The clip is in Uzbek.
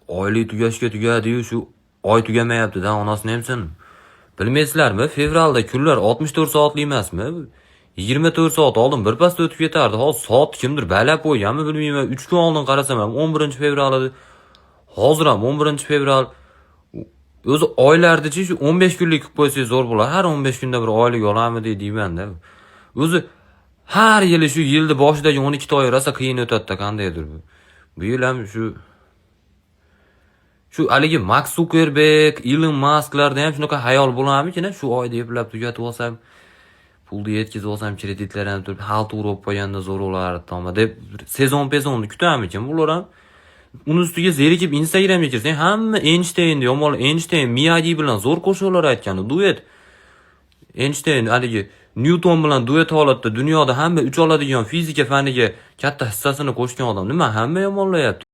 Oylik tugadi-yu, shu oy tugamayapti-da, onasini hamsin. Bilmaysizlarmi? Fevralda kunlar 64 soatli emasmi? 24 soat oldin birpasda o'tib ketardi. Hozir soat kimdir balab qo'yganmi bilmayman. 3 kun oldin qarasam ham 11-fevral edi. Hozir ham 11-fevral. O'zi oylardichi shu 15 kunlik qilib qo'ysangiz zo'r bo'lar. Har 15 kunda bir oylik olamidi deyman-da. O'zi har yili shu yilni boshidagi 12 ta oy rosa qiyin o'tadi-da, qandaydir bu. Bu yil ham shu haligi Mark Zuckerberg, Elon Musk'larda ham shunaqa hayol bo'larmikin, shu oyda eplab tugatib olsam, pulni yetkazib olsam, kreditlar ham turib, xalta urib qo'yganda zo'r bo'lardi, toma deb sezon-pezonni kutarmikin bular ham. Uni ustiga zerikib Instagramga kirsang, hamma Einsteinni yomonlar, Einstein Miyagi bilan zo'r qo'shiqlar aytgan, duet. Einstein haligi Newton bilan duet holatda dunyoda hamma ucha oladigan fizika faniga katta hissasini qo'shgan odam. Nima hamma yomonlayapti?